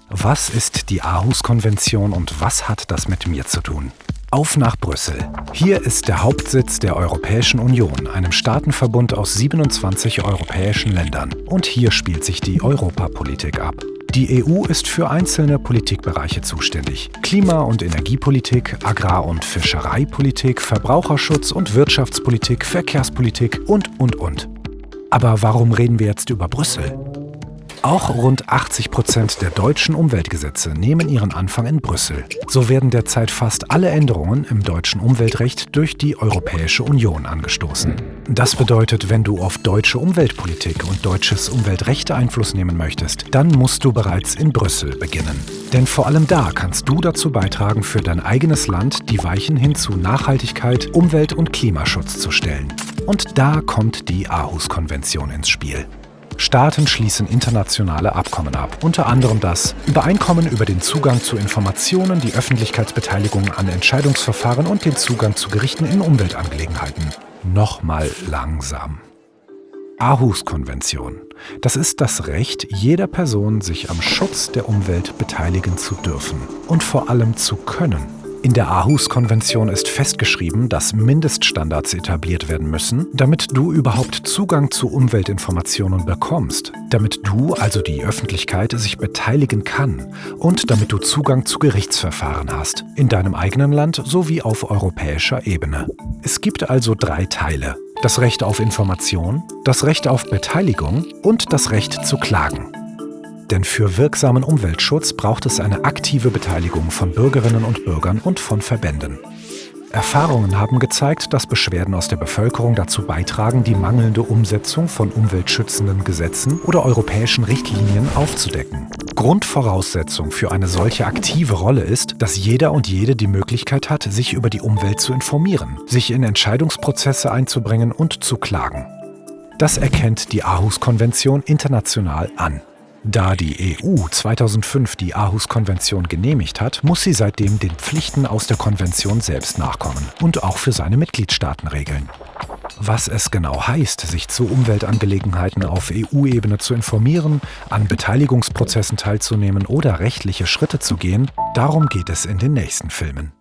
Was ist die Aarhus-Konvention und was hat das mit mir zu tun? Auf nach Brüssel. Hier ist der Hauptsitz der Europäischen Union, einem Staatenverbund aus 27 europäischen Ländern. Und hier spielt sich die Europapolitik ab. Die EU ist für einzelne Politikbereiche zuständig. Klima- und Energiepolitik, Agrar- und Fischereipolitik, Verbraucherschutz und Wirtschaftspolitik, Verkehrspolitik und. Aber warum reden wir jetzt über Brüssel? Auch rund 80% der deutschen Umweltgesetze nehmen ihren Anfang in Brüssel. So werden derzeit fast alle Änderungen im deutschen Umweltrecht durch die Europäische Union angestoßen. Das bedeutet, wenn du auf deutsche Umweltpolitik und deutsches Umweltrecht Einfluss nehmen möchtest, dann musst du bereits in Brüssel beginnen. Denn vor allem da kannst du dazu beitragen, für dein eigenes Land die Weichen hin zu Nachhaltigkeit, Umwelt- und Klimaschutz zu stellen. Und da kommt die Aarhus-Konvention ins Spiel. Staaten schließen internationale Abkommen ab, unter anderem das Übereinkommen über den Zugang zu Informationen, die Öffentlichkeitsbeteiligung an Entscheidungsverfahren und den Zugang zu Gerichten in Umweltangelegenheiten. Nochmal langsam. Aarhus-Konvention. Das ist das Recht jeder Person, sich am Schutz der Umwelt beteiligen zu dürfen und vor allem zu können. In der Aarhus-Konvention ist festgeschrieben, dass Mindeststandards etabliert werden müssen, damit du überhaupt Zugang zu Umweltinformationen bekommst, damit du, also die Öffentlichkeit, sich beteiligen kann und damit du Zugang zu Gerichtsverfahren hast, in deinem eigenen Land sowie auf europäischer Ebene. Es gibt also 3 Teile: das Recht auf Information, das Recht auf Beteiligung und das Recht zu klagen. Denn für wirksamen Umweltschutz braucht es eine aktive Beteiligung von Bürgerinnen und Bürgern und von Verbänden. Erfahrungen haben gezeigt, dass Beschwerden aus der Bevölkerung dazu beitragen, die mangelnde Umsetzung von umweltschützenden Gesetzen oder europäischen Richtlinien aufzudecken. Grundvoraussetzung für eine solche aktive Rolle ist, dass jeder und jede die Möglichkeit hat, sich über die Umwelt zu informieren, sich in Entscheidungsprozesse einzubringen und zu klagen. Das erkennt die Aarhus-Konvention international an. Da die EU 2005 die Aarhus-Konvention genehmigt hat, muss sie seitdem den Pflichten aus der Konvention selbst nachkommen und auch für seine Mitgliedstaaten regeln. Was es genau heißt, sich zu Umweltangelegenheiten auf EU-Ebene zu informieren, an Beteiligungsprozessen teilzunehmen oder rechtliche Schritte zu gehen, darum geht es in den nächsten Filmen.